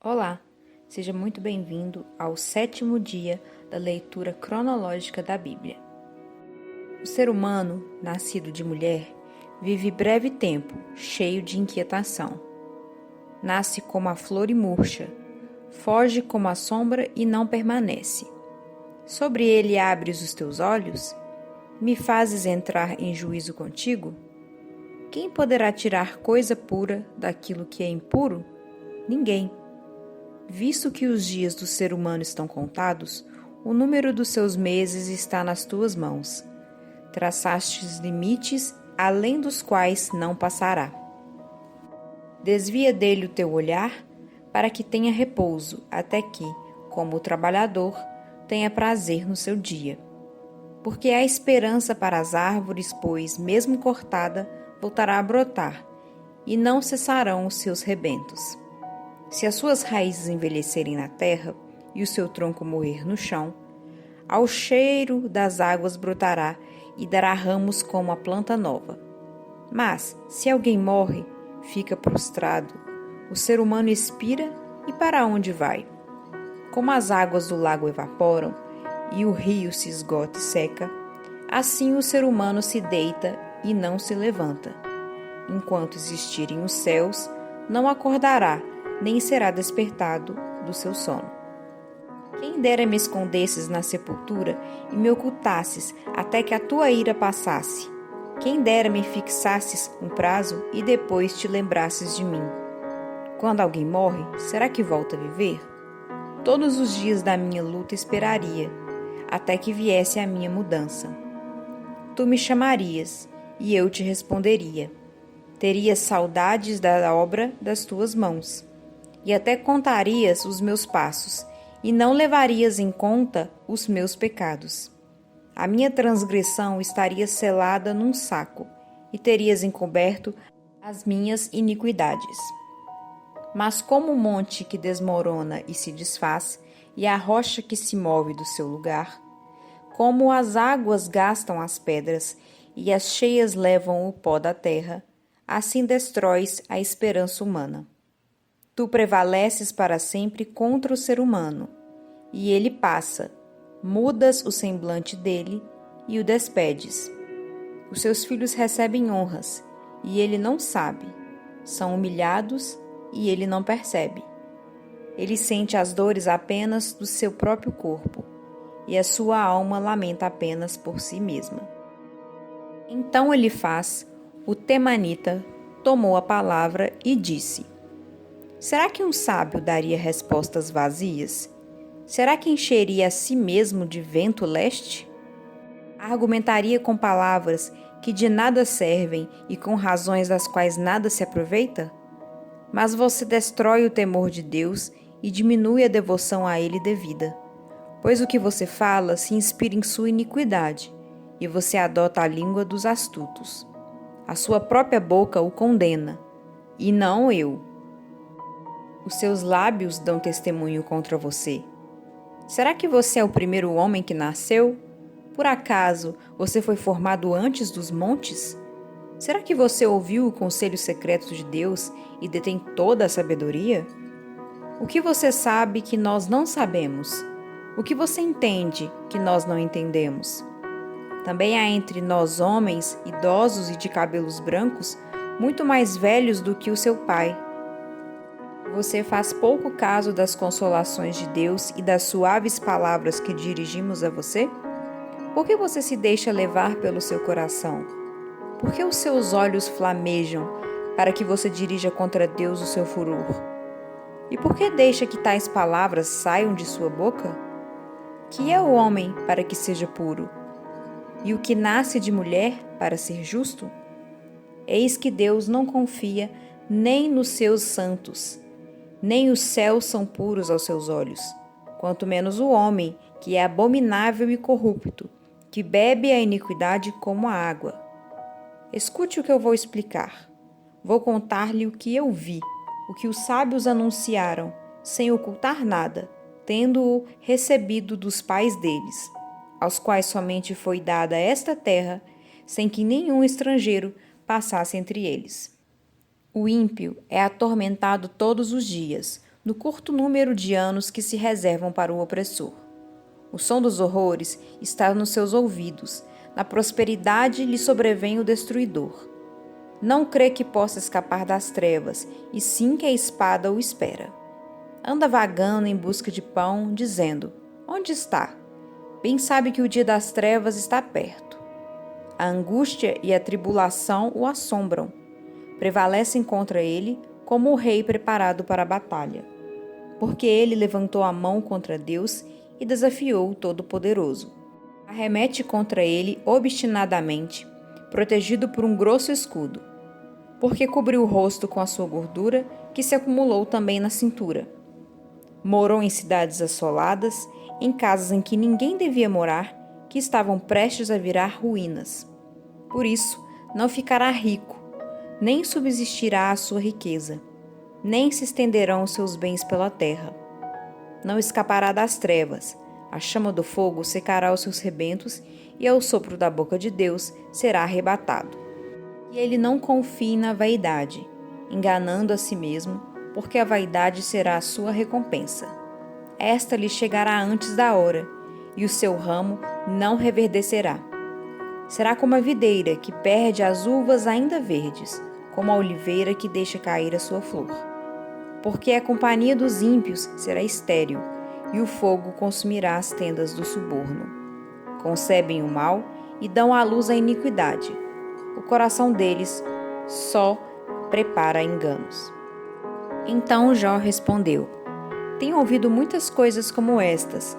Olá, seja muito bem-vindo ao 7º dia da leitura cronológica da Bíblia. O ser humano, nascido de mulher, vive breve tempo, cheio de inquietação. Nasce como a flor e murcha, foge como a sombra e não permanece. Sobre ele abres os teus olhos? Me fazes entrar em juízo contigo? Quem poderá tirar coisa pura daquilo que é impuro? Ninguém. Visto que os dias do ser humano estão contados, o número dos seus meses está nas tuas mãos. Traçastes limites além dos quais não passará. Desvia dele o teu olhar, para que tenha repouso, até que, como o trabalhador, tenha prazer no seu dia. Porque há esperança para as árvores, pois, mesmo cortada, voltará a brotar, e não cessarão os seus rebentos. Se as suas raízes envelhecerem na terra e o seu tronco morrer no chão, ao cheiro das águas brotará e dará ramos como a planta nova. Mas, se alguém morre, fica prostrado, o ser humano expira e para onde vai? Como as águas do lago evaporam e o rio se esgota e seca, assim o ser humano se deita e não se levanta. Enquanto existirem os céus, não acordará, nem será despertado do seu sono. Quem dera me escondesses na sepultura e me ocultasses até que a tua ira passasse. Quem dera me fixasses um prazo e depois te lembrasses de mim. Quando alguém morre, será que volta a viver? Todos os dias da minha luta esperaria, até que viesse a minha mudança. Tu me chamarias, e eu te responderia. Terias saudades da obra das tuas mãos. E até contarias os meus passos, e não levarias em conta os meus pecados. A minha transgressão estaria selada num saco, e terias encoberto as minhas iniquidades. Mas como o monte que desmorona e se desfaz, e a rocha que se move do seu lugar, como as águas gastam as pedras, e as cheias levam o pó da terra, assim destróis a esperança humana. Tu prevaleces para sempre contra o ser humano, e ele passa, mudas o semblante dele e o despedes. Os seus filhos recebem honras, e ele não sabe. São humilhados, e ele não percebe. Ele sente as dores apenas do seu próprio corpo, e a sua alma lamenta apenas por si mesma. Então Elifaz, o temanita, tomou a palavra e disse: será que um sábio daria respostas vazias? Será que encheria a si mesmo de vento leste? Argumentaria com palavras que de nada servem e com razões das quais nada se aproveita? Mas você destrói o temor de Deus e diminui a devoção a Ele devida. Pois o que você fala se inspira em sua iniquidade, e você adota a língua dos astutos. A sua própria boca o condena, e não eu. Os seus lábios dão testemunho contra você. Será que você é o primeiro homem que nasceu? Por acaso você foi formado antes dos montes? Será que você ouviu o conselho secreto de Deus e detém toda a sabedoria? O que você sabe que nós não sabemos? O que você entende que nós não entendemos? Também há entre nós homens, idosos e de cabelos brancos, muito mais velhos do que o seu pai. Você faz pouco caso das consolações de Deus e das suaves palavras que dirigimos a você? Por que você se deixa levar pelo seu coração? Por que os seus olhos flamejam para que você dirija contra Deus o seu furor? E por que deixa que tais palavras saiam de sua boca? Que é o homem para que seja puro? E o que nasce de mulher para ser justo? Eis que Deus não confia nem nos seus santos, nem os céus são puros aos seus olhos, quanto menos o homem, que é abominável e corrupto, que bebe a iniquidade como a água. Escute o que eu vou explicar. Vou contar-lhe o que eu vi, o que os sábios anunciaram, sem ocultar nada, tendo-o recebido dos pais deles, aos quais somente foi dada esta terra, sem que nenhum estrangeiro passasse entre eles. O ímpio é atormentado todos os dias, no curto número de anos que se reservam para o opressor. O som dos horrores está nos seus ouvidos, na prosperidade lhe sobrevém o destruidor. Não crê que possa escapar das trevas, e sim que a espada o espera. Anda vagando em busca de pão, dizendo: onde está? Bem sabe que o dia das trevas está perto. A angústia e a tribulação o assombram. Prevalecem contra ele como o rei preparado para a batalha. Porque ele levantou a mão contra Deus e desafiou o Todo-Poderoso. Arremete contra ele obstinadamente, protegido por um grosso escudo. Porque cobriu o rosto com a sua gordura, que se acumulou também na cintura. Morou em cidades assoladas, em casas em que ninguém devia morar, que estavam prestes a virar ruínas. Por isso, não ficará rico, nem subsistirá a sua riqueza, nem se estenderão os seus bens pela terra. Não escapará das trevas, a chama do fogo secará os seus rebentos, e ao sopro da boca de Deus será arrebatado. E ele não confie na vaidade, enganando a si mesmo, porque a vaidade será a sua recompensa. Esta lhe chegará antes da hora, e o seu ramo não reverdecerá. Será como a videira que perde as uvas ainda verdes, como a oliveira que deixa cair a sua flor. Porque a companhia dos ímpios será estéril, e o fogo consumirá as tendas do suborno. Concebem o mal e dão à luz a iniquidade. O coração deles só prepara enganos. Então Jó respondeu: tenho ouvido muitas coisas como estas.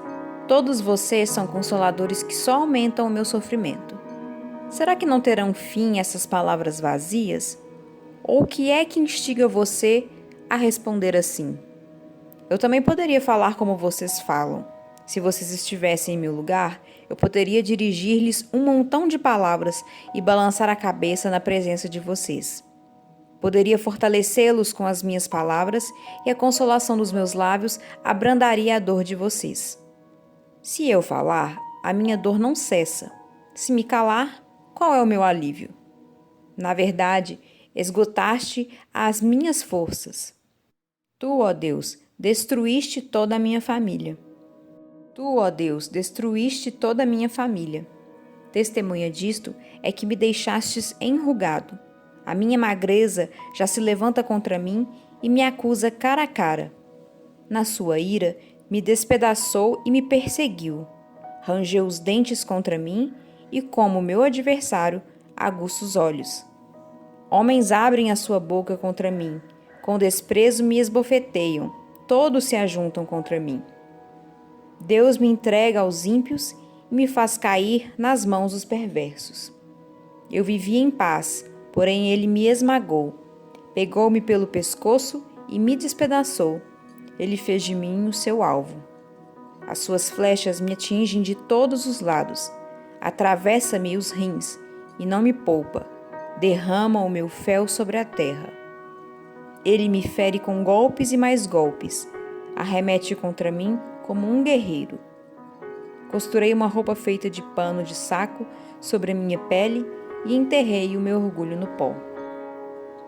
Todos vocês são consoladores que só aumentam o meu sofrimento. Será que não terão fim essas palavras vazias? Ou o que é que instiga você a responder assim? Eu também poderia falar como vocês falam. Se vocês estivessem em meu lugar, eu poderia dirigir-lhes um montão de palavras e balançar a cabeça na presença de vocês. Poderia fortalecê-los com as minhas palavras e a consolação dos meus lábios abrandaria a dor de vocês. Se eu falar, a minha dor não cessa. Se me calar, qual é o meu alívio? Na verdade, esgotaste as minhas forças. Tu, ó Deus, destruíste toda a minha família. Tu, ó Deus, destruíste toda a minha família. Testemunha disto é que me deixastes enrugado. A minha magreza já se levanta contra mim e me acusa cara a cara. Na sua ira, me despedaçou e me perseguiu. Rangeu os dentes contra mim e, como meu adversário, aguça os olhos. Homens abrem a sua boca contra mim. Com desprezo me esbofeteiam. Todos se ajuntam contra mim. Deus me entrega aos ímpios e me faz cair nas mãos dos perversos. Eu vivia em paz, porém ele me esmagou. Pegou-me pelo pescoço e me despedaçou. Ele fez de mim o seu alvo. As suas flechas me atingem de todos os lados. Atravessa-me os rins e não me poupa. Derrama o meu fel sobre a terra. Ele me fere com golpes e mais golpes. Arremete contra mim como um guerreiro. Costurei uma roupa feita de pano de saco sobre a minha pele e enterrei o meu orgulho no pó.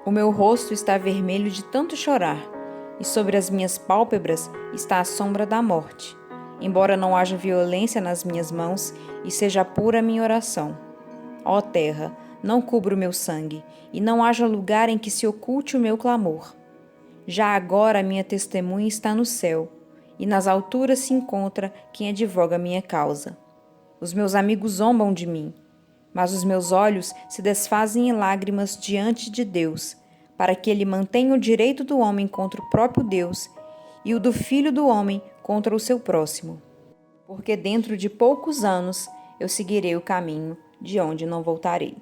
O meu rosto está vermelho de tanto chorar, e sobre as minhas pálpebras está a sombra da morte, embora não haja violência nas minhas mãos e seja pura a minha oração. Ó terra, não cubra o meu sangue, e não haja lugar em que se oculte o meu clamor. Já agora a minha testemunha está no céu, e nas alturas se encontra quem advoga a minha causa. Os meus amigos zombam de mim, mas os meus olhos se desfazem em lágrimas diante de Deus, para que ele mantenha o direito do homem contra o próprio Deus e o do filho do homem contra o seu próximo. Porque dentro de poucos anos eu seguirei o caminho de onde não voltarei.